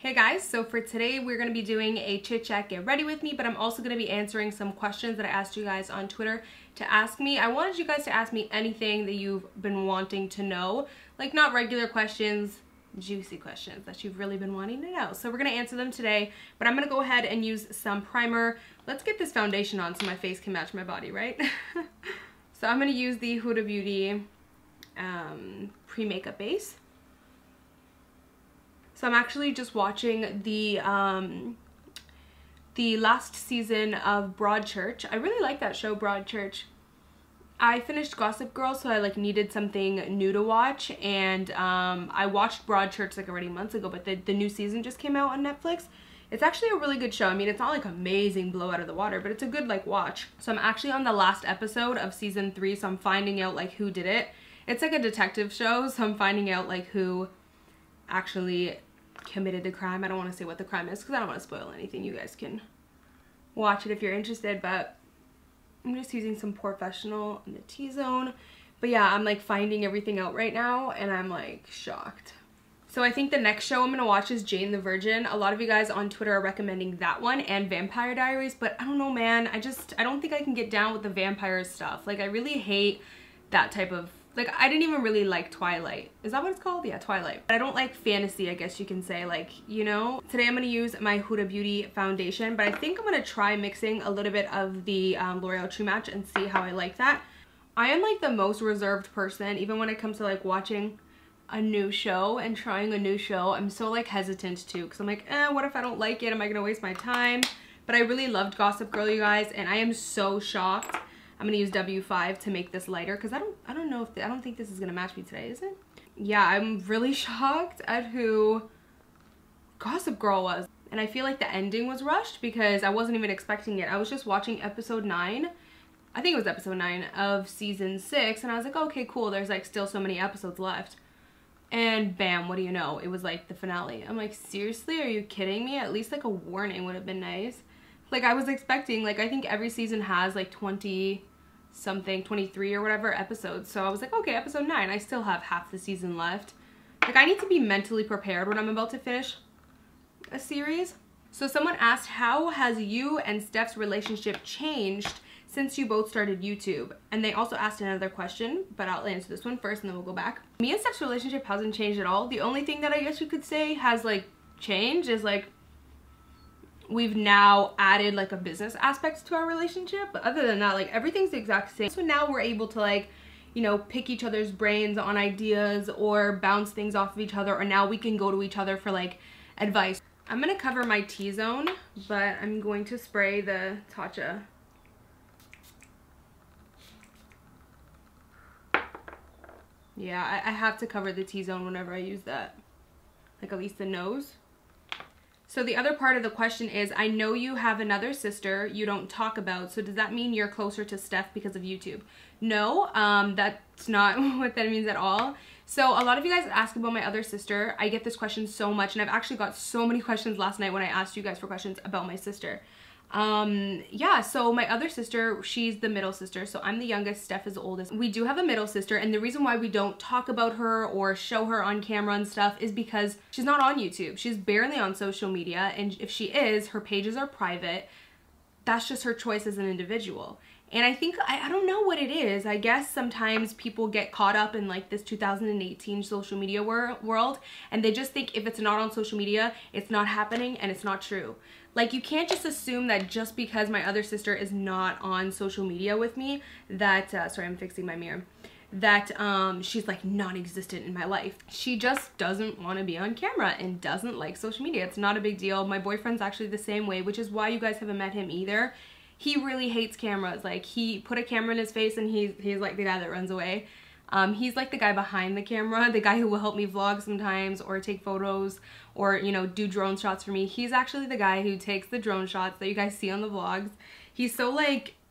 Hey guys, so for today we're going to be doing a chit chat, get ready with me, but I'm also going to be answering some questions that I asked you guys on Twitter to ask me. I wanted you guys to ask me anything that you've been wanting to know, like not regular questions, juicy questions that you've really been wanting to know. So we're going to answer them today, but I'm going to go ahead and use some primer. Let's get this foundation on so my face can match my body, right? So I'm going to use the Huda Beauty pre-makeup base. So I'm actually just watching the last season of Broadchurch. I really like that show, Broadchurch. I finished Gossip Girl, so I needed something new to watch, and I watched Broadchurch already months ago, but the new season just came out on Netflix. It's actually a really good show. I mean, it's not amazing blow out of the water, but it's a good watch. So I'm actually on the last episode of season 3, so I'm finding out who did it. It's a detective show, so I'm finding out who actually committed the crime. I don't want to say what the crime is because I don't want to spoil anything. You guys can watch it if you're interested, but I'm just using some Porefessional in the T-zone. But yeah, I'm finding everything out right now and I'm shocked. So I think the next show I'm gonna watch is Jane the Virgin. A lot of you guys on Twitter are recommending that one and Vampire Diaries, but I don't know, man. I don't think I can get down with the vampire stuff. I really hate that type of I didn't even really like Twilight. Is that what it's called? Yeah, Twilight. But I don't like fantasy, I guess you can say, you know? Today I'm gonna use my Huda Beauty foundation, but I think I'm gonna try mixing a little bit of the L'Oreal True Match and see how I like that. I am the most reserved person, even when it comes to watching a new show and trying a new show. I'm so hesitant too, because I'm what if I don't like it? Am I gonna waste my time? But I really loved Gossip Girl, you guys, and I am so shocked. I'm gonna use W5 to make this lighter because I don't think this is gonna match me today, is it? Yeah, I'm really shocked at who Gossip Girl was. And I feel the ending was rushed because I wasn't even expecting it. I was just watching episode 9. I think it was episode 9 of season 6, and I was okay, cool, there's still so many episodes left. And bam, what do you know? It was the finale. I'm seriously, are you kidding me? At least a warning would have been nice. I was expecting, I think every season has 20 something, 23 or whatever episodes. So I was okay, episode 9, I still have half the season left. I need to be mentally prepared when I'm about to finish a series. So someone asked, how has you and Steph's relationship changed since you both started YouTube? And they also asked another question, but I'll answer this one first and then we'll go back. Me and Steph's relationship hasn't changed at all. The only thing that I guess you could say has changed is we've now added a business aspect to our relationship, but other than that everything's the exact same. So now we're able to you know, pick each other's brains on ideas or bounce things off of each other, or now we can go to each other for advice. I'm gonna cover my T-zone, but I'm going to spray the Tatcha. Yeah, I have to cover the T-zone whenever I use that, at least the nose. So the other part of the question is, I know you have another sister you don't talk about, so does that mean you're closer to Steph because of YouTube? No, that's not what that means at all. So a lot of you guys ask about my other sister. I get this question so much, and I've actually got so many questions last night when I asked you guys for questions about my sister. Yeah, so my other sister, she's the middle sister, so I'm the youngest, Steph is the oldest. We do have a middle sister, and the reason why we don't talk about her or show her on camera and stuff is because she's not on YouTube. She's barely on social media, and if she is, her pages are private. That's just her choice as an individual. And I think, I don't know what it is. I guess sometimes people get caught up in this 2018 social media world, and they just think if it's not on social media, it's not happening, and it's not true. You can't just assume that just because my other sister is not on social media with me, that, sorry, I'm fixing my mirror, that she's non-existent in my life. She just doesn't want to be on camera and doesn't like social media. It's not a big deal. My boyfriend's actually the same way, which is why you guys haven't met him either. He really hates cameras. He put a camera in his face and he's the guy that runs away. He's the guy behind the camera, the guy who will help me vlog sometimes or take photos or, you know, do drone shots for me. He's actually the guy who takes the drone shots that you guys see on the vlogs. He's so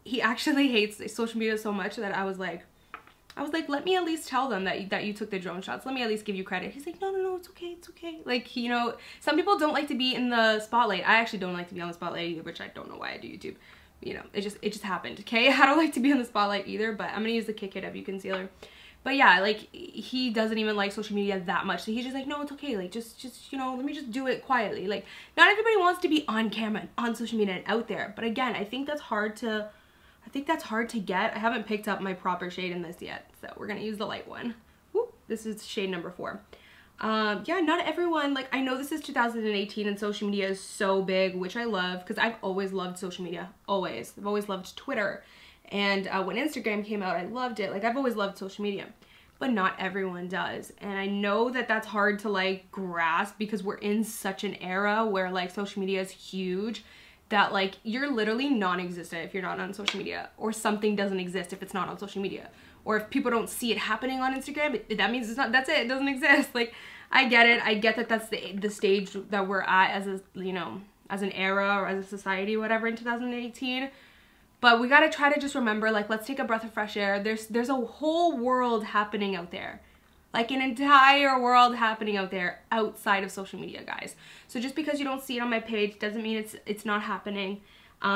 he actually hates social media so much that I was like, let me at least tell them that you took the drone shots. Let me at least give you credit. He's like, no, it's okay, it's okay. You know, some people don't like to be in the spotlight. I actually don't like to be on the spotlight either, which I don't know why I do YouTube. You know, it just happened, okay? I don't like to be on the spotlight either, but I'm gonna use the KKW concealer. But yeah, like, he doesn't even like social media that much. So he's just like, no, it's okay. Like, just, you know, let me just do it quietly. Like, not everybody wants to be on camera and on social media and out there. But again, I think that's hard to get. I haven't picked up my proper shade in this yet. So we're going to use the light one. Whoop, this is shade number 4. Yeah, not everyone, like, I know this is 2018 and social media is so big, which I love, because I've always loved social media. Always. I've always loved Twitter. And when Instagram came out, I loved it. Like, I've always loved social media, but not everyone does. And I know that that's hard to, like, grasp, because we're in such an era where, like, social media is huge, that, like, you're literally non-existent if you're not on social media, or something doesn't exist if it's not on social media. Or if people don't see it happening on Instagram, that means it's not, that's it doesn't exist. Like, I get it. I get that that's the stage that we're at as a, you know, as an era or as a society, whatever, in 2018. But we gotta try to just remember, like, let's take a breath of fresh air. There's a whole world happening out there. Like, an entire world happening out there outside of social media, guys. So just because you don't see it on my page doesn't mean it's not happening.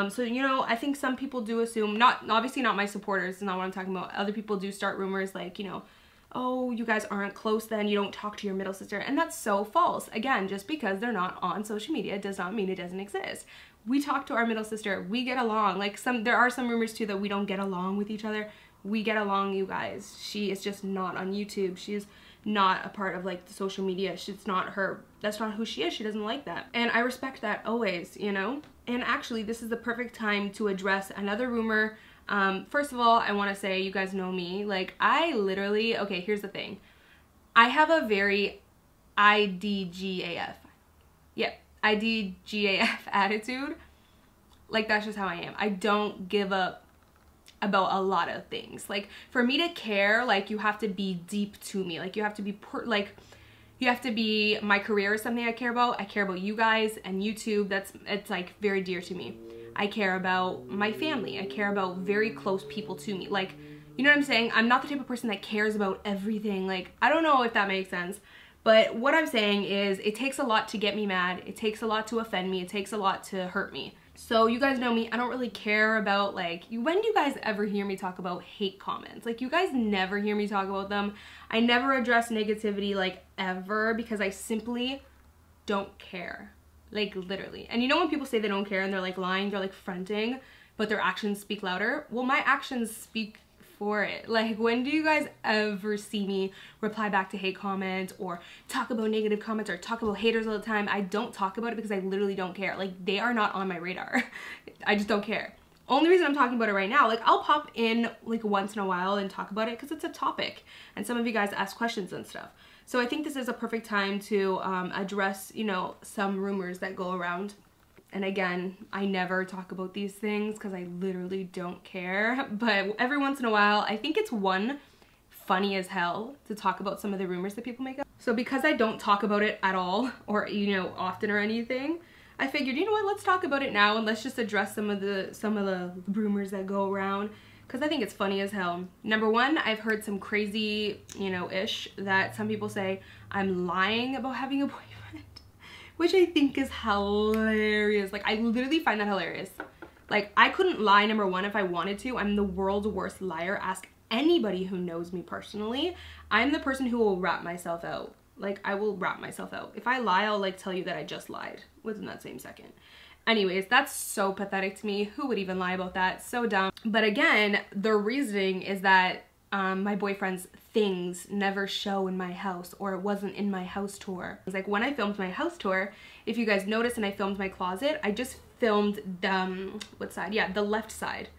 So, you know, I think some people do assume, obviously not my supporters, is not what I'm talking about. Other people do start rumors like, you know, oh, you guys aren't close then, you don't talk to your middle sister. And that's so false. Again, just because they're not on social media does not mean it doesn't exist. We talk to our middle sister, we get along. Like, there are some rumors too that we don't get along with each other. We get along, you guys. She is just not on YouTube. She's not a part of, like, the social media. It's not her, that's not who she is. She doesn't like that. And I respect that always, you know? And actually, this is the perfect time to address another rumor. First of all, I want to say, you guys know me. Like, I literally, okay, here's the thing. I have a very IDGAF. Yep, IDGAF attitude. Like, that's just how I am. I don't give up about a lot of things. Like, for me to care, like, you have to be deep to me. Like, you have to be, you have to be, my career is something I care about. I care about you guys and YouTube. It's like very dear to me. I care about my family. I care about very close people to me. Like, you know what I'm saying? I'm not the type of person that cares about everything. Like, I don't know if that makes sense. But what I'm saying is, it takes a lot to get me mad. It takes a lot to offend me. It takes a lot to hurt me. So you guys know me, I don't really care about, like, when do you guys ever hear me talk about hate comments? Like, you guys never hear me talk about them. I never address negativity, like, ever, because I simply don't care. Like, literally. And you know when people say they don't care and they're, like, lying, they're, like, fronting, but their actions speak louder? Well, my actions speak for it. Like, when do you guys ever see me reply back to hate comments or talk about negative comments or talk about haters all the time? I don't talk about it because I literally don't care. Like, they are not on my radar. I just don't care. Only reason I'm talking about it right now, like, I'll pop in, like, once in a while and talk about it because it's a topic and some of you guys ask questions and stuff. So I think this is a perfect time to address, you know, some rumors that go around. And again, I never talk about these things because I literally don't care. But every once in a while, I think it's funny as hell to talk about some of the rumors that people make up. So because I don't talk about it at all, or, you know, often or anything, I figured, you know what, let's talk about it now and let's just address some of the rumors that go around, because I think it's funny as hell. Number one, I've heard some crazy, you know, ish that some people say I'm lying about having a boyfriend. Which I think is hilarious. Like, I literally find that hilarious. Like, I couldn't lie, number one, if I wanted to. I'm the world's worst liar. Ask anybody who knows me personally. I'm the person who will rat myself out. Like, I will rat myself out. If I lie, I'll, like, tell you that I just lied within that same second. Anyways, that's so pathetic to me. Who would even lie about that? So dumb. But again, the reasoning is that my boyfriend's things never show in my house, or it wasn't in my house tour. It's like, when I filmed my house tour, if you guys notice, and I filmed my closet, I just filmed the, what side? Yeah, the left side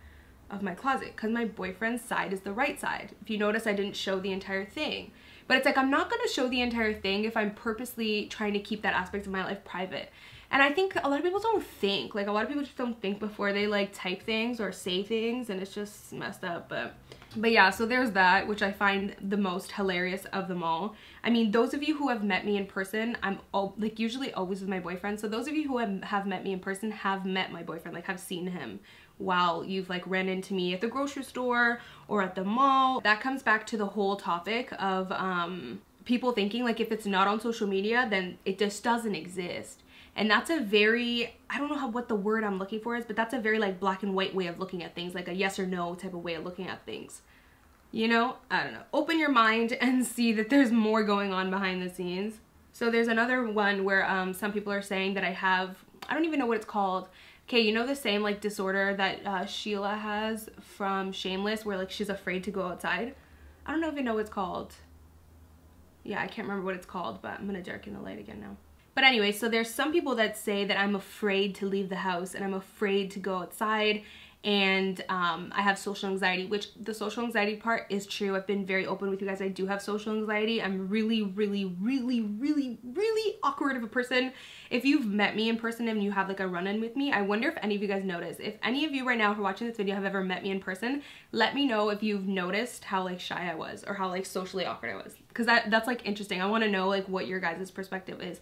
of my closet, because my boyfriend's side is the right side. If you notice, I didn't show the entire thing. But it's like, I'm not gonna show the entire thing if I'm purposely trying to keep that aspect of my life private. And I think a lot of people don't think. Like, a lot of people just don't think before they, like, type things or say things, and it's just messed up. But yeah, so there's that, which I find the most hilarious of them all. I mean, those of you who have met me in person, I'm like usually always with my boyfriend. So those of you who have met me in person have met my boyfriend, like have seen him while you've like ran into me at the grocery store or at the mall. That comes back to the whole topic of people thinking like if it's not on social media, then it just doesn't exist. And that's a very, I don't know what the word I'm looking for is, but that's a very like black and white way of looking at things, like a yes or no type of way of looking at things. You know, I don't know. Open your mind and see that there's more going on behind the scenes. So there's another one where some people are saying that I don't even know what it's called. Okay, you know the same like disorder that Sheila has from Shameless, where like she's afraid to go outside? I don't even know what it's called. Yeah, I can't remember what it's called, but I'm gonna darken the light again now. But anyway, so there's some people that say that I'm afraid to leave the house and I'm afraid to go outside, and I have social anxiety, which the social anxiety part is true. I've been very open with you guys. I do have social anxiety. I'm really, really, really, really, really awkward of a person. If you've met me in person and you have like a run-in with me, I wonder if any of you guys notice. If any of you right now who are watching this video have ever met me in person, let me know if you've noticed how like shy I was or how like socially awkward I was. Because that's like interesting. I want to know like what your guys' perspective is.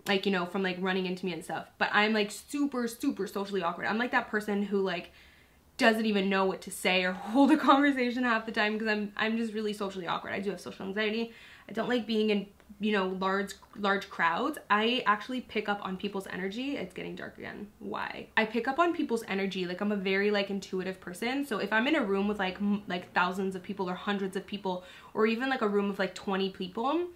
Like, you know, from like running into me and stuff. But I'm like super, super socially awkward. I'm like that person who like doesn't even know what to say or hold a conversation half the time because I'm just really socially awkward. I do have social anxiety. I don't like being in, you know, large crowds. I actually pick up on people's energy. It's getting dark again. Why? I pick up on people's energy. Like, I'm a very like intuitive person. So if I'm in a room with like thousands of people or hundreds of people, or even like a room of like 20 people,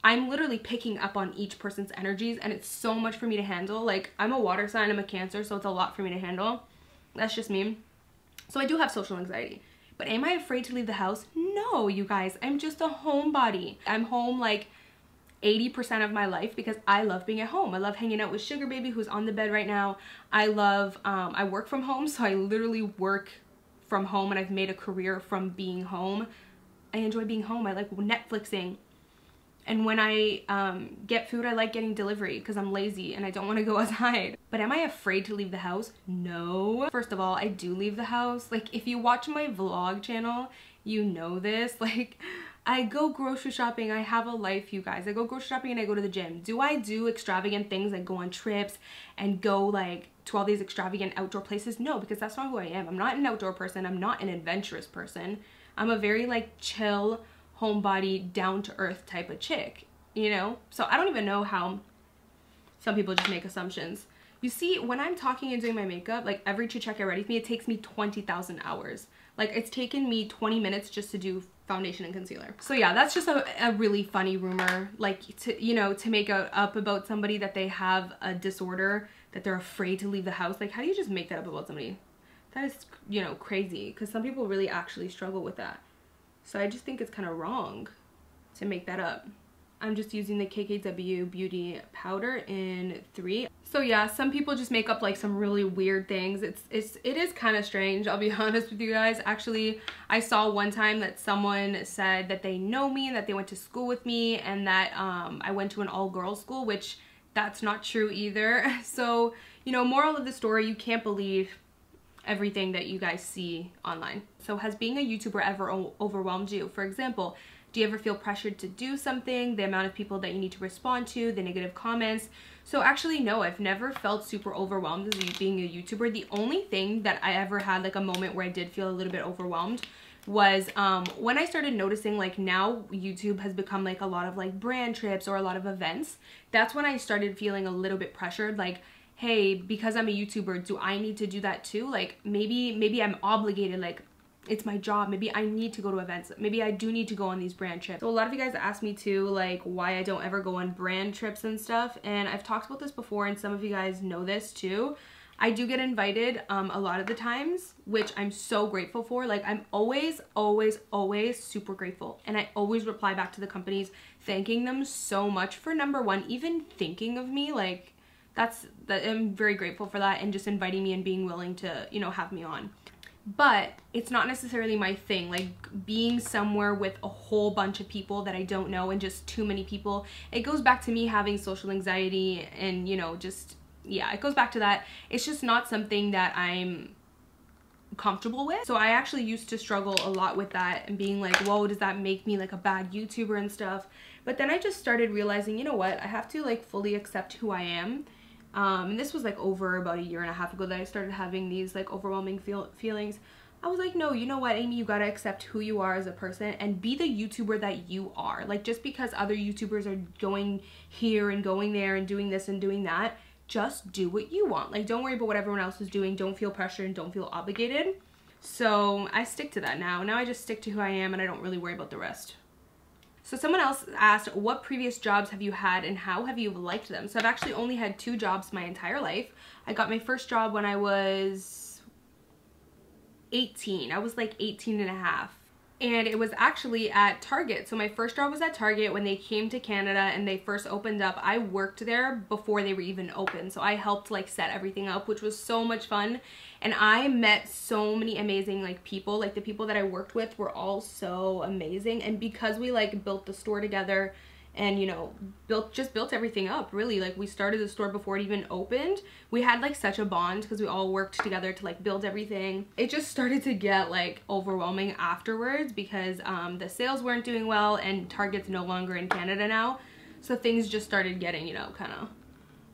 I'm literally picking up on each person's energies, and it's so much for me to handle. Like, I'm a water sign, I'm a Cancer, so it's a lot for me to handle. That's just me. So I do have social anxiety. But am I afraid to leave the house? No, you guys. I'm just a homebody. I'm home like 80% of my life because I love being at home. I love hanging out with Sugar Baby, who's on the bed right now. I love, I work from home, so I literally work from home, and I've made a career from being home. I enjoy being home. I like Netflixing. And when I get food, I like getting delivery because I'm lazy and I don't want to go outside. But am I afraid to leave the house? No. First of all, I do leave the house. Like, if you watch my vlog channel, you know this. Like, I go grocery shopping. I have a life, you guys. I go grocery shopping and I go to the gym. Do I do extravagant things like go on trips and go like to all these extravagant outdoor places? No, because that's not who I am. I'm not an outdoor person. I'm not an adventurous person. I'm a very like chill, homebody, down-to-earth type of chick, you know? So I don't even know how some people just make assumptions. You see, when I'm talking and doing my makeup, like every chit check I ready with me, it takes me 20,000 hours. Like, it's taken me 20 minutes just to do foundation and concealer. So yeah, that's just a really funny rumor, like, to, you know, to make up about somebody that they have a disorder, that they're afraid to leave the house. Like, how do you just make that up about somebody? That is, you know, crazy, because some people really actually struggle with that. So I just think it's kind of wrong to make that up. I'm just using the KKW Beauty Powder in 3. So yeah, some people just make up like some really weird things. It is kind of strange, I'll be honest with you guys. Actually, I saw one time that someone said that they know me, that they went to school with me, and that I went to an all-girls school, which that's not true either. So, you know, moral of the story, you can't believe everything that you guys see online. So has being a YouTuber ever overwhelmed you? For example, do you ever feel pressured to do something, the amount of people that you need to respond to, the negative comments? So actually, no, I've never felt super overwhelmed as being a YouTuber. The only thing that I ever had like a moment where I did feel a little bit overwhelmed was when I started noticing like now YouTube has become like a lot of like brand trips or a lot of events. That's when I started feeling a little bit pressured, like, hey, because I'm a YouTuber, do I need to do that too? Like, maybe I'm obligated, like, it's my job. Maybe I need to go to events. Maybe I do need to go on these brand trips. So a lot of you guys ask me too, like, why I don't ever go on brand trips and stuff. And I've talked about this before, and some of you guys know this too. I do get invited a lot of the times, which I'm so grateful for. Like, I'm always, always, always super grateful. And I always reply back to the companies, thanking them so much for, number one, even thinking of me. Like, I'm very grateful for that, and just inviting me and being willing to, you know, have me on. But it's not necessarily my thing, like being somewhere with a whole bunch of people that I don't know and just too many people. It goes back to me having social anxiety and, you know, just, yeah, it goes back to that. It's just not something that I'm comfortable with. So I actually used to struggle a lot with that and being like, whoa, does that make me like a bad YouTuber and stuff? But then I just started realizing, you know what, I have to like fully accept who I am. And this was like over about a year and a half ago that I started having these like overwhelming feelings. I was like, no, you know what, Amy, you gotta accept who you are as a person and be the YouTuber that you are. Like, just because other YouTubers are going here and going there and doing this and doing that, just do what you want. Like, don't worry about what everyone else is doing. Don't feel pressured and don't feel obligated. So I stick to that now. Now I just stick to who I am and I don't really worry about the rest. So someone else asked, what previous jobs have you had and how have you liked them? So I've actually only had 2 jobs my entire life. I got my first job when I was 18. I was like 18 and a half. And it was actually at Target. So my first job was at Target when they came to Canada and they first opened up. I worked there before they were even open. So I helped like set everything up, which was so much fun. And I met so many amazing like people. Like the people that I worked with were all so amazing. And because we like built the store together and, you know, built everything up, really. Like we started the store before it even opened. We had like such a bond because we all worked together to like build everything. It just started to get like overwhelming afterwards because the sales weren't doing well and Target's no longer in Canada now. So things just started getting, you know, kind of,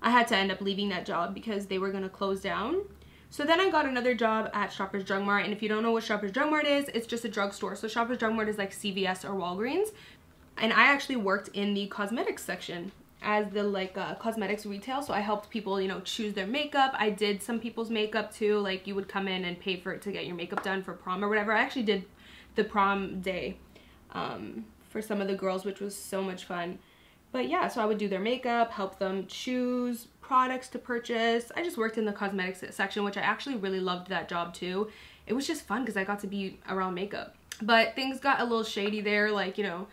I had to end up leaving that job because they were going to close down. So then I got another job at Shoppers Drug Mart, and if you don't know what Shoppers Drug Mart is, it's just a drugstore. So Shoppers Drug Mart is like CVS or Walgreens. And I actually worked in the cosmetics section as the like cosmetics retail. So I helped people, you know, choose their makeup. I did some people's makeup too. Like you would come in and pay for it to get your makeup done for prom or whatever. I actually did the prom day for some of the girls, which was so much fun. But yeah, so I would do their makeup, help them choose products to purchase. I just worked in the cosmetics section, which I actually really loved that job too. It was just fun because I got to be around makeup. But things got a little shady there, like, you know,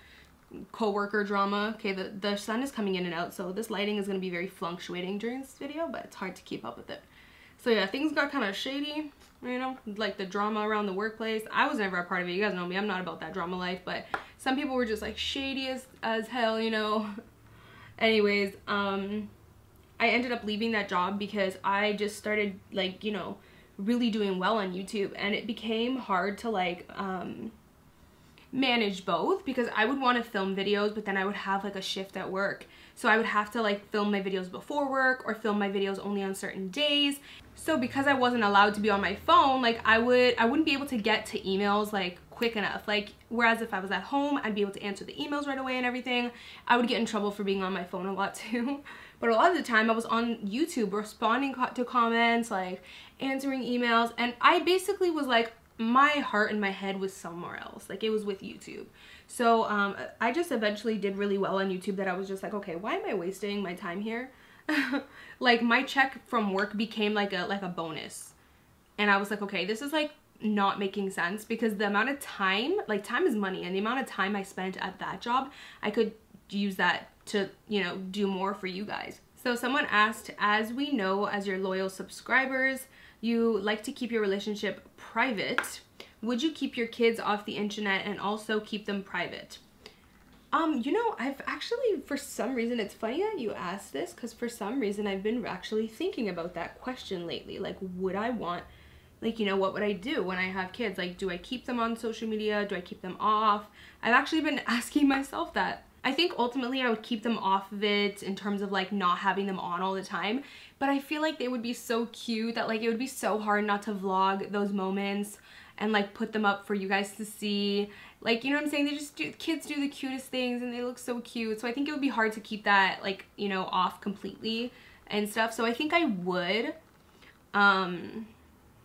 co-worker drama. Okay, the sun is coming in and out, so this lighting is going to be very fluctuating during this video, but it's hard to keep up with it. So yeah, things got kind of shady, you know, like the drama around the workplace. I was never a part of it. You guys know me. I'm not about that drama life, but some people were just like shady as hell, you know. Anyways, I ended up leaving that job because I just started like, you know, really doing well on YouTube, and it became hard to like manage both because I would want to film videos, but then I would have like a shift at work. So I would have to like film my videos before work or film my videos only on certain days. So because I wasn't allowed to be on my phone, like I wouldn't be able to get to emails like quick enough. Like whereas if I was at home, I'd be able to answer the emails right away and everything. I would get in trouble for being on my phone a lot too. But a lot of the time I was on YouTube responding to comments, like answering emails, and I basically was like, my heart and my head was somewhere else. Like it was with YouTube. So I just eventually did really well on YouTube that I was just like, okay, why am I wasting my time here? Like my check from work became like a bonus. And I was like, okay, this is like not making sense because the amount of time, like time is money, and the amount of time I spent at that job, I could use that to, you know, do more for you guys. So someone asked, as we know, as your loyal subscribers, you like to keep your relationship private. Would you keep your kids off the internet and also keep them private? You know, I've actually, for some reason, it's funny that you asked this because for some reason I've been actually thinking about that question lately. Like, would I want, like, you know, what would I do when I have kids? Like, do I keep them on social media? Do I keep them off? I've actually been asking myself that. I think ultimately I would keep them off of it in terms of like not having them on all the time, but I feel like they would be so cute that like it would be so hard not to vlog those moments and like put them up for you guys to see. Like, you know what I'm saying? They just do, kids do the cutest things and they look so cute. So I think it would be hard to keep that like, you know, off completely and stuff. So I think I would.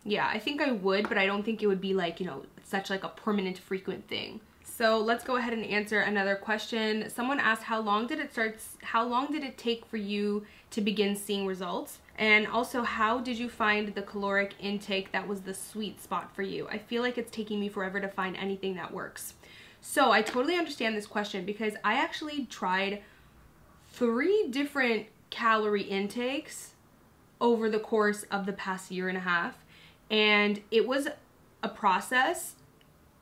Yeah, I think I would, but I don't think it would be like, you know, such like a permanent frequent thing. So let's go ahead and answer another question. Someone asked, how long did it take for you to begin seeing results? And also, how did you find the caloric intake that was the sweet spot for you? I feel like it's taking me forever to find anything that works. So I totally understand this question because I actually tried 3 different calorie intakes over the course of the past year and a half. And it was a process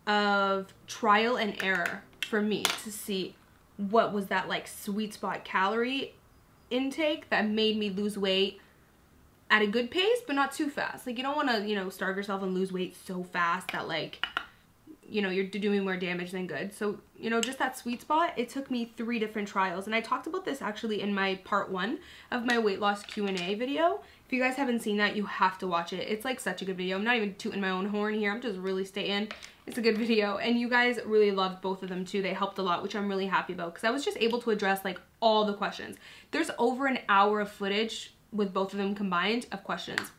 of trial and error for me to see what was that like sweet spot calorie intake that made me lose weight at a good pace but not too fast. Like you don't want to, you know, starve yourself and lose weight so fast that like, you know, you're doing more damage than good. So, you know, just that sweet spot, it took me 3 different trials. And I talked about this actually in my part 1 of my weight loss Q&A video. If you guys haven't seen that, you have to watch it. It's like such a good video. I'm not even tooting my own horn here. I'm just really stating it's a good video. And you guys really loved both of them too. They helped a lot, which I'm really happy about because I was just able to address like all the questions. There's over an hour of footage with both of them combined of questions.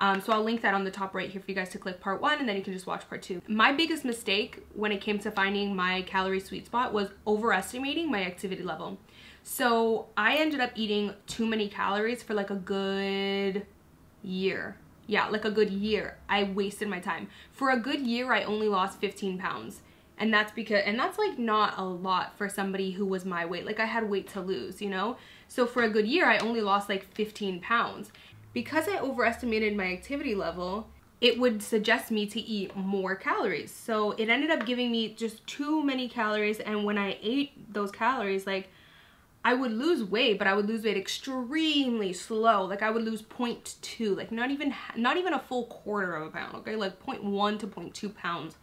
So I'll link that on the top right here for you guys to click part 1, and then you can just watch part 2. My biggest mistake when it came to finding my calorie sweet spot was overestimating my activity level. So I ended up eating too many calories for like a good year. Yeah, like a good year. I wasted my time. For a good year, I only lost 15 pounds. And that's like not a lot for somebody who was my weight. Like I had weight to lose, you know? So for a good year, I only lost like 15 pounds. Because I overestimated my activity level, it would suggest me to eat more calories. So it ended up giving me just too many calories. And when I ate those calories, like I would lose weight, but I would lose weight extremely slow. Like I would lose 0.2, like not even a full quarter of a pound, okay? Like 0.1 to 0.2 pounds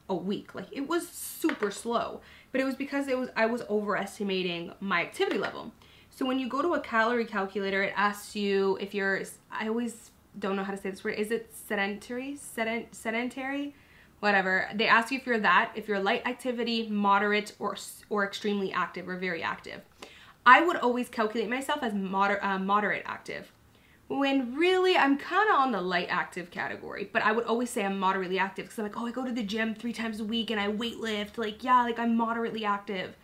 a week. Like it was super slow, but it was because I was overestimating my activity level. So when you go to a calorie calculator, it asks you if you're, I always don't know how to say this word. Is it sedentary? Sedentary? Whatever. They ask you if you're light activity, moderate, or extremely active or very active. I would always calculate myself as moderate active, when really I'm kind of on the light active category, but I would always say I'm moderately active because I'm like, oh, I go to the gym 3 times a week and I weight lift. Like, yeah, like I'm moderately active.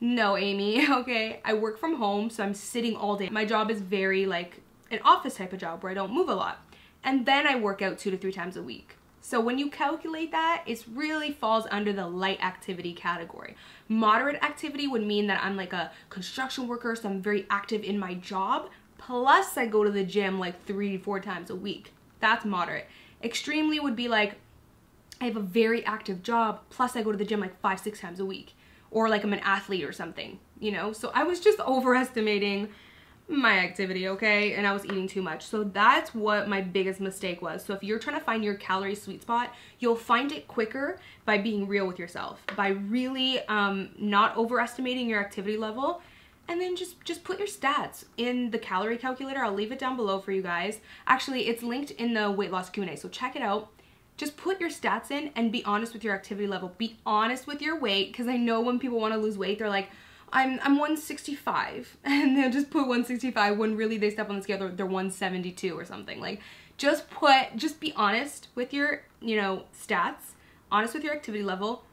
No, Amy, okay? I work from home, so I'm sitting all day. My job is very like an office type of job where I don't move a lot. And then I work out 2 to 3 times a week. So when you calculate that, it really falls under the light activity category. Moderate activity would mean that I'm like a construction worker, so I'm very active in my job, plus I go to the gym like 3 to 4 times a week. That's moderate. Extremely would be like, I have a very active job, plus I go to the gym like 5 to 6 times a week. Or like I'm an athlete or something, you know? So I was just overestimating my activity, okay? And I was eating too much. So that's what my biggest mistake was. So if you're trying to find your calorie sweet spot, you'll find it quicker by being real with yourself, by really not overestimating your activity level. And then just put your stats in the calorie calculator. I'll leave it down below for you guys. Actually, it's linked in the weight loss Q&A, so check it out. Just put your stats in and be honest with your activity level. Be honest with your weight, because I know when people want to lose weight, they're like, I'm 165, and they'll just put 165 when really they step on the scale, they're 172 or something. Like, just be honest with your, you know, stats, honest with your activity level,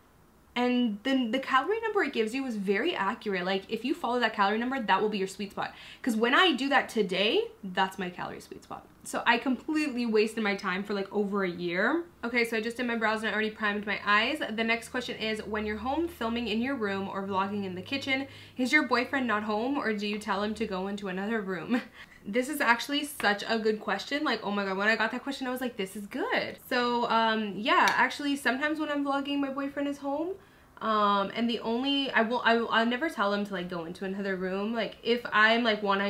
and then the calorie number it gives you is very accurate. Like, if you follow that calorie number, that will be your sweet spot. Because when I do that today, that's my calorie sweet spot. So I completely wasted my time for like over a year. Okay, so I just did my brows and I already primed my eyes. The next question is, when you're home filming in your room or vlogging in the kitchen, is your boyfriend not home, or do you tell him to go into another room? This is actually such a good question. Like, oh my god, when I got that question, I was like, this is good. So yeah, actually sometimes when I'm vlogging, my boyfriend is home. And I'll never tell him to like go into another room. Like if I want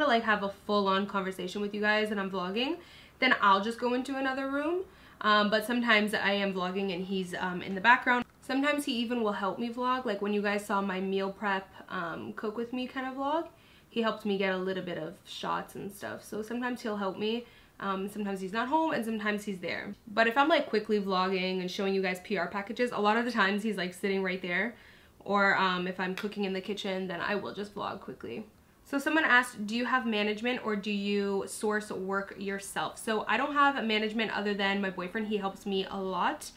to like have a full-on conversation with you guys and I'm vlogging, then I'll just go into another room. But sometimes I am vlogging and he's in the background. Sometimes he even will help me vlog. Like when you guys saw my meal prep cook with me kind of vlog, he helped me get a little bit of shots and stuff. So sometimes he'll help me. Sometimes he's not home and sometimes he's there. But if I'm like quickly vlogging and showing you guys PR packages, a lot of the times he's like sitting right there. Or if I'm cooking in the kitchen, then I will just vlog quickly. So someone asked, do you have management or do you source work yourself? So I don't have management other than my boyfriend. He helps me a lot.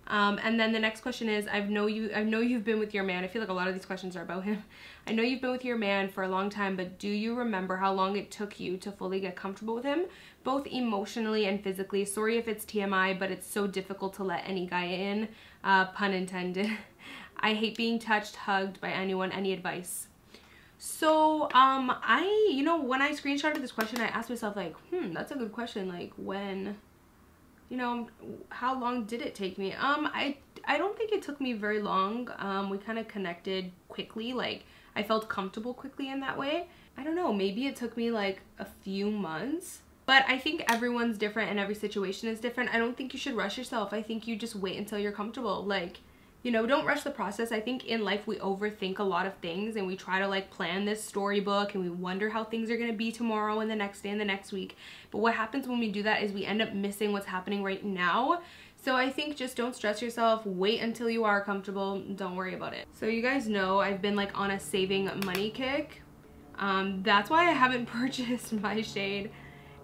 And then the next question is, I know you've been with your man. I feel like a lot of these questions are about him. I know you've been with your man for a long time, but do you remember how long it took you to fully get comfortable with him, both emotionally and physically? Sorry if it's TMI, but it's so difficult to let any guy in, pun intended. I hate being touched, hugged by anyone. Any advice? So, you know, when I screenshotted this question, I asked myself like, that's a good question. Like when, you know, how long did it take me? I don't think it took me very long. We kind of connected quickly. Like I felt comfortable quickly in that way. I don't know, maybe it took me like a few months, but I think everyone's different and every situation is different. I don't think you should rush yourself. I think you just wait until you're comfortable. Like, you know, don't rush the process. I think in life we overthink a lot of things and we try to like plan this storybook and we wonder how things are going to be tomorrow and the next day and the next week. But what happens when we do that is we end up missing what's happening right now. So I think just don't stress yourself. Wait until you are comfortable. Don't worry about it. So you guys know I've been like on a saving money kick. That's why I haven't purchased my shade.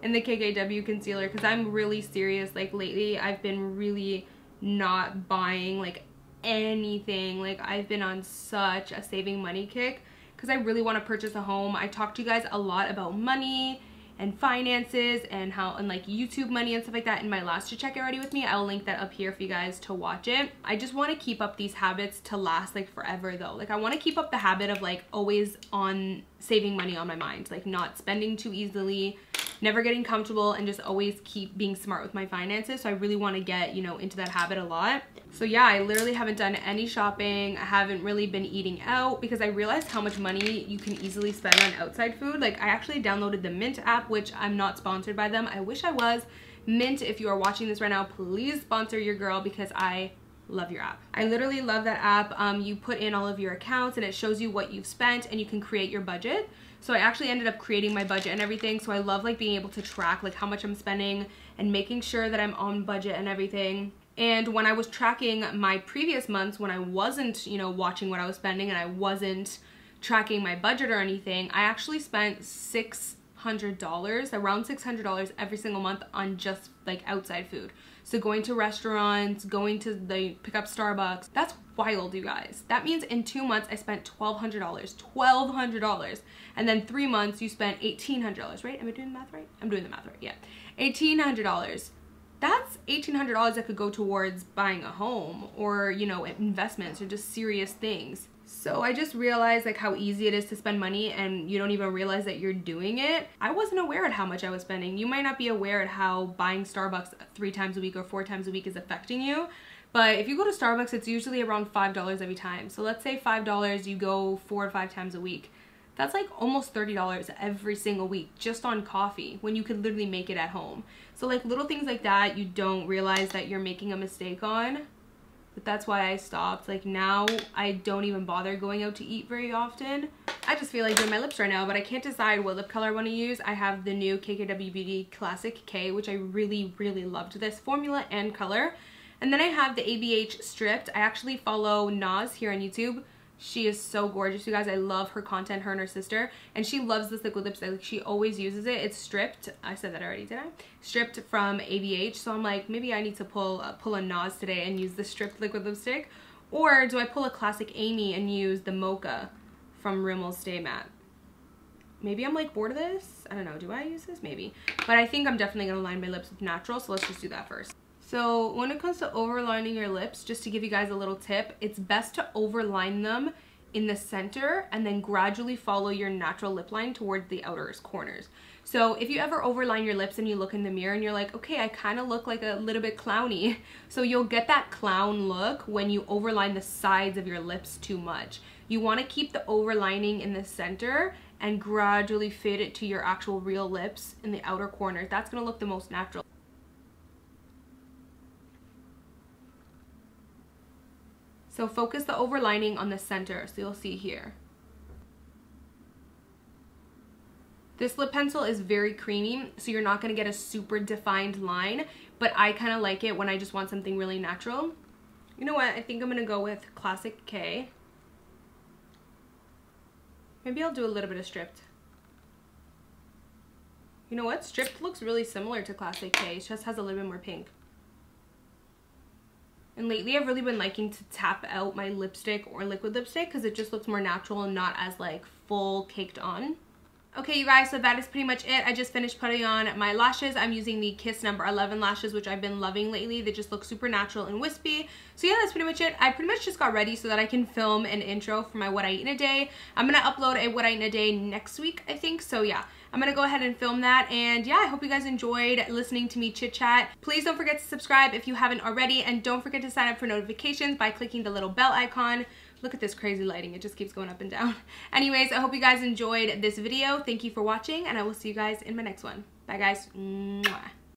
in the KKW concealer because I'm really serious. Like lately I've been really not buying like anything. Like I've been on such a saving money kick because I really want to purchase a home. I talked to you guys a lot about money and finances and how, and like YouTube money and stuff like that in my last Chit Chat Get Ready With Me. I'll link that up here for you guys to watch it. I just want to keep up these habits to last like forever though. Like I want to keep up the habit of like always on saving money on my mind, like not spending too easily, never getting comfortable, and just always keep being smart with my finances. So I really want to get, you know, into that habit a lot. So yeah, I literally haven't done any shopping. I haven't really been eating out because I realized how much money you can easily spend on outside food. Like I actually downloaded the Mint app, which I'm not sponsored by them. I wish I was. Mint, if you are watching this right now, please sponsor your girl because I love your app. I literally love that app. You put in all of your accounts and it shows you what you've spent and you can create your budget. So I actually ended up creating my budget and everything. So I love like being able to track like how much I'm spending and making sure that I'm on budget and everything. And when I was tracking my previous months, when I wasn't, you know, watching what I was spending and I wasn't tracking my budget or anything, I actually spent $600, around $600 every single month on just like outside food. So going to restaurants, going to pick up Starbucks. That's wild, you guys. That means in 2 months I spent $1,200, $1,200. And then 3 months you spent $1,800, right? Am I doing the math right? I'm doing the math right, yeah. $1,800. That's $1,800 that could go towards buying a home or, you know, investments or just serious things. So I just realized like how easy it is to spend money and you don't even realize that you're doing it. I wasn't aware at how much I was spending. You might not be aware at how buying Starbucks 3 times a week or 4 times a week is affecting you. But if you go to Starbucks, it's usually around $5 every time. So let's say $5, you go 4 or 5 times a week. That's like almost $30 every single week just on coffee when you could literally make it at home. So like little things like that, you don't realize that you're making a mistake on. But that's why I stopped. Like now I don't even bother going out to eat very often. I just feel like doing my lips right now, but I can't decide what lip color I want to use. I have the new KKW Beauty Classic K, which I really, really loved this formula and color. And then I have the ABH Stripped. I actually follow Naz here on YouTube. She is so gorgeous, you guys. I love her content, her and her sister. And she loves this liquid lipstick. Like, she always uses it. It's stripped. I said that already, did I? Stripped from ABH. So I'm like, maybe I need to pull a Naz today and use the stripped liquid lipstick. Or do I pull a Classic Amy and use the Mocha from Rimmel's Stay Matte? Maybe I'm like bored of this. I don't know. Do I use this? Maybe. But I think I'm definitely going to line my lips with natural. So let's just do that first. So when it comes to overlining your lips, just to give you guys a little tip, it's best to overline them in the center and then gradually follow your natural lip line towards the outer corners. So if you ever overline your lips and you look in the mirror and you're like, okay, I kind of look like a little bit clowny. So you'll get that clown look when you overline the sides of your lips too much. You want to keep the overlining in the center and gradually fit it to your actual real lips in the outer corners. That's going to look the most natural. So focus the overlining on the center, so you'll see here. This lip pencil is very creamy, so you're not gonna get a super defined line, but I kind of like it when I just want something really natural. You know what, I think I'm gonna go with Classic K. Maybe I'll do a little bit of stripped. You know what, stripped looks really similar to Classic K, it just has a little bit more pink. And lately I've really been liking to tap out my lipstick or liquid lipstick because it just looks more natural and not as like full caked on. Okay, you guys, so that is pretty much it. I just finished putting on my lashes. I'm using the Kiss number 11 lashes, which I've been loving lately. They just look super natural and wispy. So yeah, that's pretty much it. I pretty much just got ready so that I can film an intro for my What I Eat in a Day. I'm going to upload a What I Eat in a Day next week, I think. So yeah, I'm going to go ahead and film that. And yeah, I hope you guys enjoyed listening to me chit chat. Please don't forget to subscribe if you haven't already. And don't forget to sign up for notifications by clicking the little bell icon. Look at this crazy lighting. It just keeps going up and down. Anyways, I hope you guys enjoyed this video. Thank you for watching, and I will see you guys in my next one. Bye, guys. Mwah.